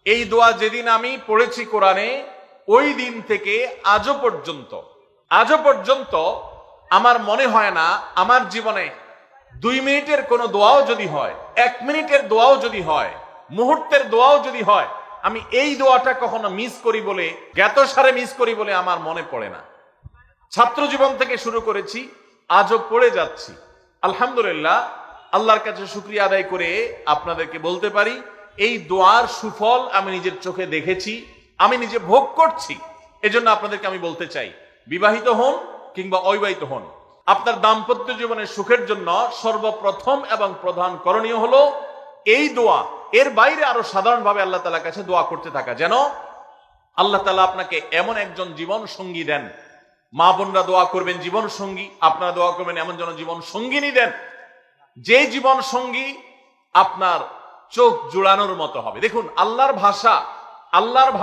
এই দোয়া যেদিন আমি পড়েছি কোরআনে, ওই দিন থেকে আজও পর্যন্ত আমার মনে হয় না আমার জীবনে 2 মিনিটের কোনো দোয়াও যদি হয়, 1 মিনিটের দোয়াও যদি হয়, মুহূর্তের দোয়াও যদি হয়, আমি এই দোয়াটা কখনো মিস করি বলে, জ্ঞাতসারে মিস করি বলে আমার মনে পড়ে না। ছাত্র জীবন থেকে শুরু করেছি, আজও পড়ে যাচ্ছি। আলহামদুলিল্লাহ, আল্লাহর কাছে শুকরিয়া আদায় করে আপনাদেরকে বলতে পারি, এই দোয়ার সুফল আমি নিজের চোখে দেখেছি, আমি নিজে ভোগ করছি। এজন্য আপনাদেরকে আমি বলতে চাই, বিবাহিত হন কিংবা অবিবাহিত হন, আপনার দাম্পত্য জীবনের সুখের জন্য সর্বপ্রথম এবং প্রধান করণীয় হলো এই দোয়া। এর বাইরে আরো সাধারণভাবে আল্লাহ তাআলার কাছে দোয়া করতে থাকা, যেন আল্লাহ তাআলা আপনাকে এমন একজন জীবন সঙ্গী দেন। মা বোনরা দোয়া করবেন জীবন সঙ্গী, আপনারা দোয়া করবেন এমন যেন জীবন সঙ্গিনী দেন, যে জীবন সঙ্গী আপনার চোখ জুড়ানোর মতো হবে। দেখুন, আল্লাহর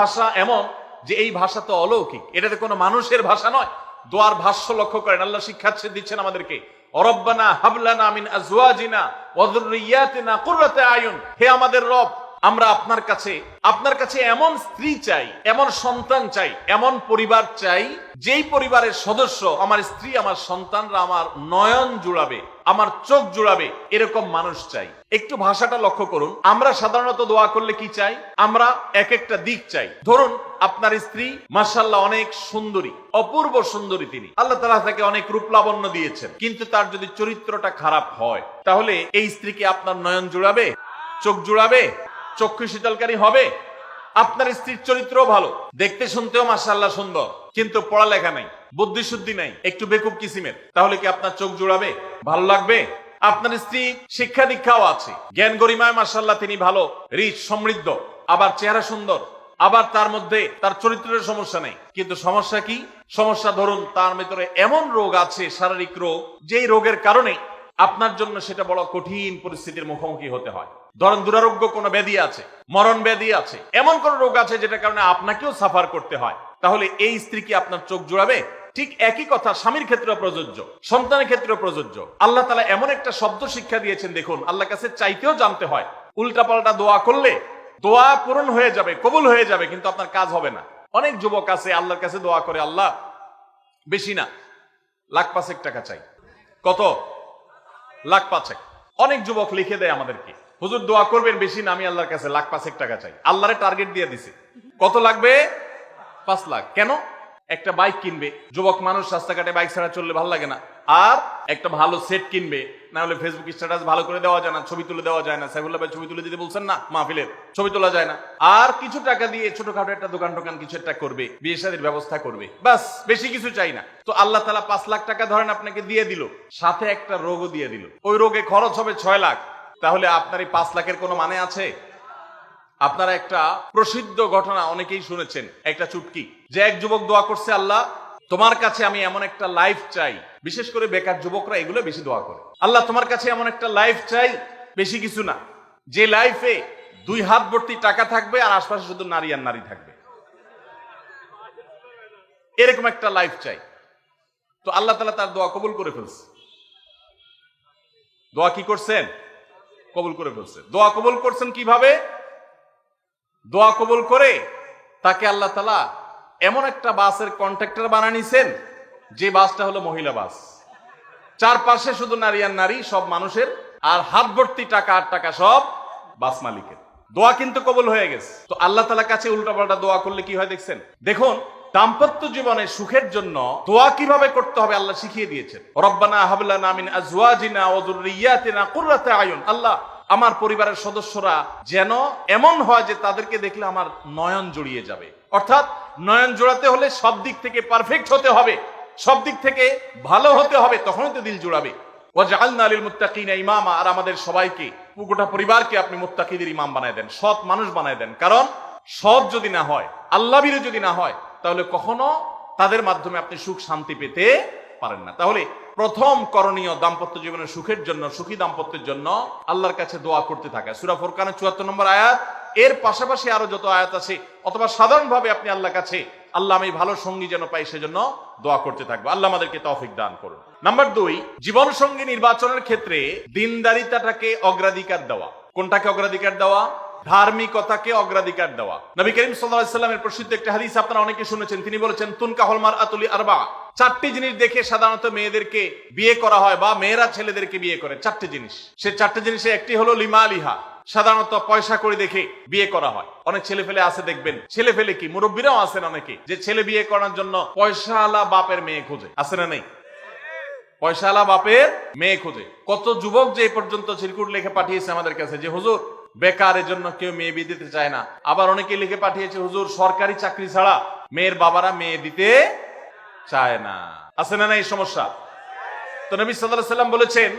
ভাষা এমন যে এই ভাষা তো অলৌকিক, এটাতে কোনো মানুষের ভাষা নয়। দোয়ার ভাষ্য লক্ষ্য করেন, আল্লাহ শিক্ষা দিচ্ছেন আমাদেরকে, রব্বানা হাবলানা মিন আজওয়াজিনা ওয়া যুররিয়াতিনা কুররাতা আয়ুন। হে আমাদের রব, আমরা আপনার কাছে এমন স্ত্রী চাই, এমন সন্তান চাই, এমন পরিবার চাই, যেই পরিবারের সদস্য, আমার স্ত্রী, আমার সন্তানরা আমার নয়ন জুড়াবে, আমার চোখ জুড়াবে, এরকম মানুষ চাই। একটু ভাষাটা লক্ষ্য করুন। আমরা সাধারণত দোয়া করলে কি চাই? আমরা এক একটা দিক চাই। ধরুন, আপনার স্ত্রী মাশাআল্লাহ অনেক সুন্দরী, অপূর্ব সুন্দরী, তিনি আল্লাহ তাআলা তাকে অনেক রূপ লাবণ্য দিয়েছেন, কিন্তু তার যদি চরিত্রটা খারাপ হয়, তাহলে এই স্ত্রীকে আপনার নয়ন জুড়াবে, চোখ জুড়াবে, চক্ষু শীতলকারী হবে? আপনার স্ত্রীর চরিত্র ভালো, দেখতে শুনতেও মাশাআল্লাহ সুন্দর, কিন্তু পড়ালেখা নাই, বুদ্ধি শুদ্ধি নাই, একটু বেকুব কিসিমের, তাহলে কি আপনার চোখ জুড়াবে? ভালো লাগবে? আপনার স্ত্রী শিক্ষা দীক্ষাও আছে, জ্ঞান গরিমায় মাশাআল্লাহ তিনি ভালো, রিচ, সমৃদ্ধ, আবার চেহারা সুন্দর, আবার তার মধ্যে তার চরিত্রের সমস্যা নেই, কিন্তু সমস্যা কি? সমস্যা ধরুন তার ভিতরে এমন রোগ আছে, শারীরিক রোগ, যেই রোগের কারণে আপনার জন্য সেটা বড় কঠিন পরিস্থিতির মুখোমুখি হতে হয়। ধরেন দুরারোগ্য কোনো ব্যাধি আছে, মরণ ব্যাধি আছে, এমন কোন রোগ আছে যেটার কারণে আপনাকেও সাফার করতে হয়, তাহলে এই স্ত্রী কি আপনার চোখ জুড়াবে? ঠিক একই কথা স্বামীর ক্ষেত্রেও প্রযোজ্য, সন্তানের ক্ষেত্রেও প্রযোজ্য। আল্লাহ তাআলা এমন একটা শব্দ শিক্ষা দিয়েছেন, দেখুন, আল্লাহর কাছে চাইতেও জানতে হয়। উল্টাপাল্টা দোয়া করলে দোয়া পূরণ হয়ে যাবে, কবুল হয়ে যাবে, কিন্তু আপনার কাজ হবে না। অনেক যুবক আছে আল্লাহর কাছে দোয়া করে, আল্লাহ বেশি না, 1,05,000 টাকা চাই। কত? 1,05,000। অনেক যুবক লিখে দেয় আমাদেরকে, হুজুর দোয়া করবেন বেশি না, আমি আল্লাহর কাছে 1,05,000 টাকা চাই। আল্লাহরে টার্গেট দিয়ে দিছে, কত লাগবে? 5 লাখ। কেন? একটা বাইক কিনবে। যুবক মানুষ, রাস্তাঘাটে বাইক ছাড়া চললে ভালো লাগে না, আর একটা ভালো সেট কিনবে, না হলে ফেসবুক স্ট্যাটাস ভালো করে দেওয়া যায় না, ছবি তুলে দেওয়া যায় না। সাইফুল্লাহ ভাই ছবি তুলে দিতে বলছেন না, মাহফিলের ছবি তোলা যায় না। আর কিছু টাকা দিয়ে ছোটখাটো একটা দোকান কিছু একটা করবে, বিয়ে শাদীর ব্যবস্থা করবে, বাস, বেশি কিছু চাই না। তো আল্লাহ তাআলা 5 লাখ টাকা ধরেন আপনাকে দিয়ে দিল, সাথে একটা রোগও দিয়ে দিল, ওই রোগে খরচ হবে 6 লাখ। তাহলে আপনার এই 5 লাখের কোনো মানে আছে? আপনারা একটা প্রসিদ্ধ ঘটনা অনেকেই শুনেছেন, একটা চুটকি, যে এক যুবক দোয়া করছে, আল্লাহ তোমার কাছে আমি এমন একটা লাইফ চাই। বিশেষ করে বেকার যুবকরা এগুলো বেশি দোয়া করে, আল্লাহ তোমার কাছে এমন একটা লাইফ চাই, বেশি কিছু না, যে লাইফে 2 হাত ভর্তি টাকা থাকবে আর আশপাশে শুধু নারী আর নারী থাকবে, এরকম একটা লাইফ চাই। তো আল্লাহ তাআলা তার দোয়া কবুল করে ফেলছে। দোয়া কি করছেন? কবুল করে ফেলছে। দোয়া কবুল করছেন কিভাবে? দোয়া কবুল করে তাকে আল্লাহ তাআলা এমন একটা বাসের কন্ট্রাক্টর বানিয়ে নিছেন, যে বাসটা হলো মহিলা বাস, চারপাশে শুধু নারী আর নারী, সব মানুষের, আর হাত ভর্তি টাকা আর টাকা সব বাস মালিকের। দোয়া কিন্তু কবুল হয়ে গেছে। তো আল্লাহ তাআলার কাছে উল্টাপাল্টা দোয়া করলে কি হয় দেখছেন? দেখুন, দাম্পত্য জীবনে সুখের জন্য দোয়া কিভাবে করতে হবে আল্লাহ শিখিয়ে দিয়েছেন। রব্বানা হাবলানা মিন আজওয়াজিনা ওয়া যুররিয়াতিনা কুররাতা আয়ুন। আল্লাহ আমার পরিবারের সদস্যরা যেন এমন হয় যে তাদেরকে দেখলে আমার নয়ন জড়িয়ে যাবে। অর্থাৎ নয়ন জোড়াতে হলে সব দিক থেকে পারফেক্ট হতে হবে, সব দিক থেকে ভালো হতে হবে, তখনই তো দিল জোড়াবে। ওয়াজআলনা লিল মুত্তাকিনা ইমামা। আর আমাদের সবাইকে, গোটা পরিবারকে আপনি মুত্তাকিদের ইমাম বানায় দেন, সৎ মানুষ বানায় দেন। কারণ সৎ যদি না হয়, আল্লাহ ভীরু যদি না হয়, তাহলে কখনো তাদের মাধ্যমে আপনি সুখ শান্তি পেতে পারেন না। তাহলে প্রথম করণীয় দাম্পত্য জীবনের সুখের জন্য, সুখী দাম্পত্যের জন্য আল্লাহর কাছে দোয়া করতে থাকা। সূরা ফুরকানের ৭৪ নম্বর আয়াত, এর পাশাপাশি আরো যত আয়াত আছে, অথবা সাধারণভাবে আপনি আল্লাহর কাছে, আল্লাহ আমি ভালো সঙ্গী যেন পাই, সেজন্য দোয়া করতে থাকবো। আল্লাহ আমাদেরকে তৌফিক দান করুন। নাম্বার 2, জীবন সঙ্গী নির্বাচনের ক্ষেত্রে দিনদারিতাটাকে অগ্রাধিকার দেওয়া। কোনটাকে অগ্রাধিকার দেওয়া? ধার্মিকতাকে অগ্রাধিকার দেওয়া। নবী করিম সাল্লাল্লাহু আলাইহি ওয়াসাল্লামের প্রসিদ্ধ একটা হাদিস আপনারা অনেকে শুনেছেন, তিনি বলেছেন তুনকাহুল মারআতু লিআরবা, চারটি জিনিস দেখে সাধারণত মেয়েদেরকে বিয়ে করা হয় বা মেয়েরা ছেলেদেরকে বিয়ে করে। চারটি জিনিস, সে চারটি জিনিসে একটি হলো লিমালিহা, সাধারণত পয়সা করে দেখে বিয়ে করা হয়। অনেক ছেলে ফেলে আছে দেখবেন, ছেলে ফেলে কি মুরব্বীরাও আছেন অনেকে, যে ছেলে বিয়ে করার জন্য পয়সাওয়ালা বাপের মেয়ে খোঁজে, আছে না নেই? পয়সাওয়ালা বাপের মেয়ে খোঁজে। কত যুবক যে এই পর্যন্ত চিরকুট লিখে পাঠিয়েছে আমাদের কাছে যে হুজুর বেকার, এর জন্য কেউ মেয়ে বিয়ে দিতে চায় না। আবার অনেকে লিখে পাঠিয়েছে হুজুর সরকারি চাকরি ছাড়া মেয়ের বাবারা মেয়ে দিতে চায় না। আছে না এই সমস্যা? তো নবী সাল্লাল্লাহু আলাইহি ওয়াসাল্লাম বলেছেন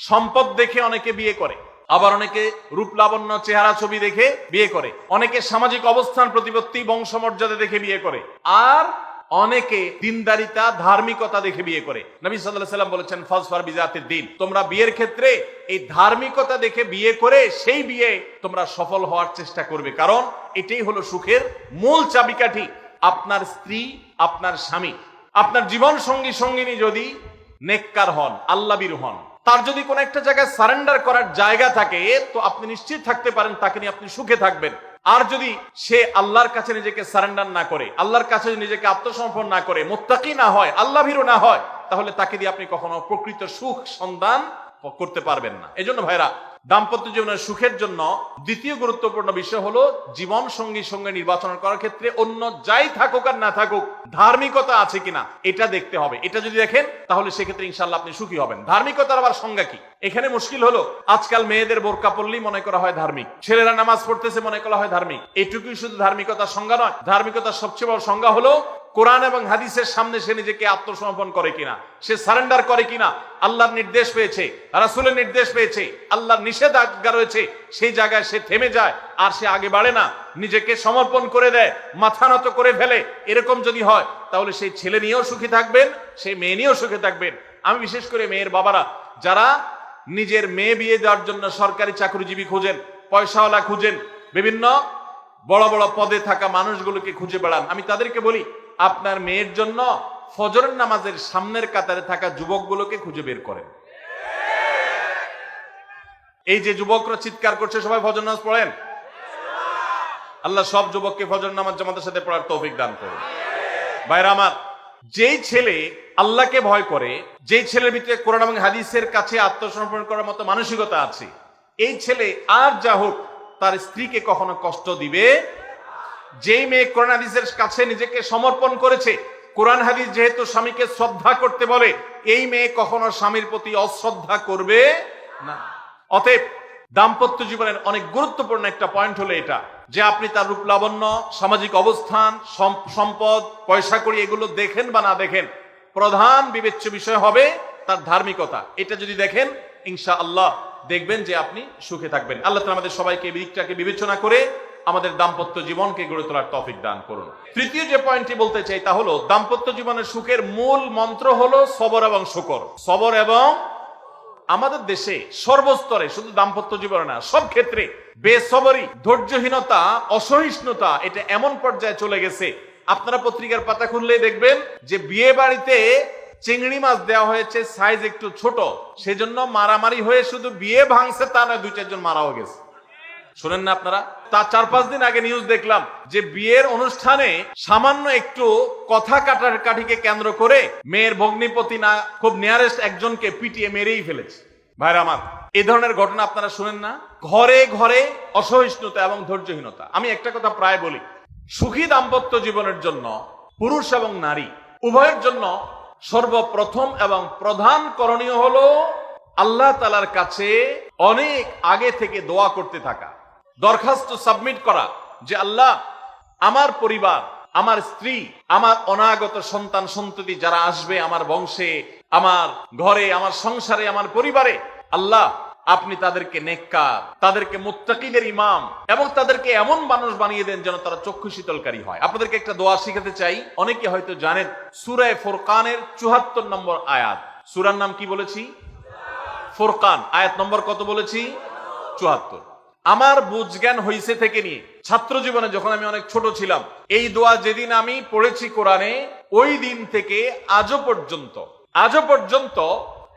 সম্পদ দেখে অনেকে বিয়ে করে, আবার অনেকে রূপ লাবণ্য চেহারা ছবি দেখে বিয়ে করে, অনেকে সামাজিক অবস্থান প্রতিপত্তি বংশমর্যাদা দেখে বিয়ে করে, আর অনেকে দিনদারিতা ধার্মিকতা দেখে বিয়ে করে। নবী সাল্লাল্লাহু আলাইহি ওয়াসাল্লাম বলেছেন ফাজফার বিজাতিদ দ্বীন, তোমরা বিয়ের ক্ষেত্রে এই ধার্মিকতা দেখে বিয়ে করে সেই বিয়ে তোমরা সফল হওয়ার চেষ্টা করবে, কারণ এটাই হলো সুখের মূল চাবিকাঠি। আপনার স্ত্রী, আপনার স্বামী, আপনার জীবন সঙ্গী সঙ্গিনী যদি নেককার হন, আল্লাহভীরু হন, তার যদি কোন একটা জায়গায় সারেন্ডার করার জায়গা থাকে, তো আপনি নিশ্চিত থাকতে পারেন তাকে নিয়ে আপনি সুখে থাকবেন। আর যদি সে আল্লাহর কাছে নিজেকে সারেন্ডার না করে, আল্লাহর কাছে নিজেকে আত্মসমর্পণ না করে, মুত্তাকি না হয়, আল্লাহভীরু না হয়, তাহলে তাকে দিয়ে আপনি কখনো প্রকৃত সুখ সন্ধান করতে পারবেন না। এজন্য ভাইরা, দাম্পত্য জীবনের সুখের জন্য দ্বিতীয় গুরুত্বপূর্ণ বিষয় হলো জীবন সঙ্গী সঙ্গে নির্বাচন করার ক্ষেত্রে অন্য যাই থাকুক আর না থাকুক ধার্মিকতা আছে কিনা এটা দেখতে হবে। এটা যদি দেখেন তাহলে সেক্ষেত্রে ইনশাআল্লাহ আপনি সুখী হবেন। ধার্মিকতার আবার সংজ্ঞা কি? এখানে মুশকিল হলো আজকাল মেয়েদের বোরকা পরলেই মনে করা হয় ধার্মিক, ছেলেরা নামাজ পড়তেছে মনে করা হয় ধার্মিক। এটুকুই শুধু ধার্মিকতার সংজ্ঞা নয়। ধার্মিকতার সবচেয়ে বড় সংজ্ঞা হলো কোরআন এবং হাদিসের সামনে সে নিজেকে আত্মসমর্পণ করে কিনা, সে সারেন্ডার করে কিনা, আল্লাহর নির্দেশ পেয়েছে, রাসূলের নির্দেশ পেয়েছে, আল্লাহর নিষেধাজ্ঞা রয়েছে, সেই জায়গায় সে থেমে যায় আর সে আগে বাড়ে না, নিজেকে সমর্পণ করে দেয়, মাথা নত করে ফেলে। এরকম যদি হয় তাহলে সেই ছেলে নিয়েও সুখী থাকবেন, সেই মেয়ে নিয়েও সুখী থাকবেন। আমি বিশেষ করে মেয়ের বাবারা যারা নিজের মেয়ে বিয়ে দেওয়ার জন্য সরকারি চাকরিজীবী খুঁজেন, পয়সাওয়ালা খুঁজেন, বিভিন্ন বড় বড় পদে থাকা মানুষগুলোকে খুঁজে বেড়ান, আমি তাদেরকে বলি আপনার মেয়ের জন্য ফজরের নামাজের সামনের কাতারে থাকা যুবকগুলোকে খুঁজে বের করেন। এই যে যুবকরা চিৎকার করছে সবাই ফজর নামাজ পড়েন, আল্লাহ সব যুবককে ফজর নামাজ জামাতের সাথে পড়ার তৌফিক দান করুন। ভাইরা আমার, যেই ছেলে আল্লাহকে ভয় করে, যেই ছেলের ভিতরে কোরআন এবং হাদিসের কাছে আত্মসমর্পণ করার মতো মানসিকতা আছে, এই ছেলে আর যা হোক তার স্ত্রীকে কখনো কষ্ট দিবে। যেই মেয়ে কোরআন হাদিসের কাছে নিজেকে সমর্পণ করেছে, কোরআন হাদিস যেহেতু স্বামীকে শ্রদ্ধা করতে বলে, এই মেয়ে কখনো স্বামীর প্রতি অশ্রদ্ধা করবে না। অতএব দাম্পত্য জীবনের অনেক গুরুত্বপূর্ণ একটা পয়েন্ট হলো এটা, যে আপনি তার রূপ লাবণ্য, সামাজিক অবস্থান, সম্পদ, পয়সা কড়ি এগুলো দেখেন বা না দেখেন, প্রধান বিবেচ্য বিষয় হবে তার ধার্মিকতা। এটা যদি দেখেন ইনশাআল্লাহ দেখবেন যে আপনি সুখে থাকবেন। আল্লাহ তাআলা আমাদের সবাইকে এই দিকটাকে বিবেচনা করে আমাদের দাম্পত্য জীবনকে গড়ে তোলার তৌফিক দান করুন। তৃতীয় যে পয়েন্টটি বলতে চাই তা হলো দাম্পত্য জীবনের সুখের মূল মন্ত্র হলো সবর এবং শুকর। সবর এবং আমাদের দেশে সর্বস্তরে, শুধু দাম্পত্য জীবনে না, সব ক্ষেত্রে বেসবরি, ধৈর্যহীনতা, অসহিষ্ণুতা এটা এমন পর্যায়ে চলে গেছে, আপনারা পত্রিকার পাতা খুললেই দেখবেন যে বিয়ে বাড়িতে চিংড়ি মাছ দেওয়া হয়েছে সাইজ একটু ছোট, সেজন্য মারামারি হয়ে শুধু বিয়ে ভাঙছে তা নয়, 2-4 জন মারাও গেছে। শুনেন না আপনারা? তার 4-5 দিন আগে নিউজ দেখলাম যে বিয়ের অনুষ্ঠানে সামান্য একটু কথা কাটাকাটিকে কেন্দ্র করে মেয়ের ভগ্নিপতি না খুব নিয়ারেস্ট একজনকে পিটিয়ে মেরেই ফেলেছে। ভাইরা আমার, এই ধরনের ঘটনা আপনারা শুনেন না? ঘরে ঘরে অসহিষ্ণুতা এবং ধৈর্যহীনতা। আমি একটা কথা প্রায় বলি, সুখী দাম্পত্য জীবনের জন্য পুরুষ এবং নারী উভয়ের জন্য সর্বপ্রথম এবং প্রধান করণীয় হলো আল্লাহ তাআলার কাছে অনেক আগে থেকে দোয়া করতে থাকা, দরখাস্ত সাবমিট করা যে আল্লাহ, আমার পরিবার, আমার স্ত্রী, আমার অনাগত সন্তান সন্ততি যারা আসবে আমার বংশে, আমার ঘরে, আমার সংসারে, আমার পরিবারে, আল্লাহ আপনি তাদেরকে নেককার, তাদেরকে মুত্তাকিদের ইমাম এবং তাদেরকে এমন মানুষ বানিয়ে দেন যেন তারা চক্ষু শীতলকারী হয়। আপনাদেরকে একটা দোয়া শিখাতে চাই, অনেকে হয়তো জানেন, সূরা ফুরকানের 74 নম্বর আয়াত। সূরার নাম কি বলেছি? ফুরকান। আয়াত নম্বর কত বলেছি? 74। আমার বুঝজ্ঞান হইছে থেকে নিয়ে ছাত্র জীবনে যখন আমি অনেক ছোট ছিলাম, এই দোয়া যেদিন আমি পড়েছি কোরআনে, ওই দিন থেকে আজও পর্যন্ত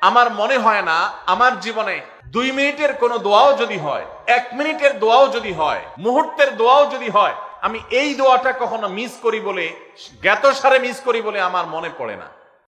আমার মনে হয় না আমার জীবনে 2 মিনিটের কোনো দোয়াও যদি হয়, 1 মিনিটের দোয়াও যদি হয়, মুহূর্তের দোয়াও যদি হয়, আমি এই দোয়াটা কখনো মিস করি বলে, জ্ঞাতসারে মিস করি বলে আমার মনে পড়ে না।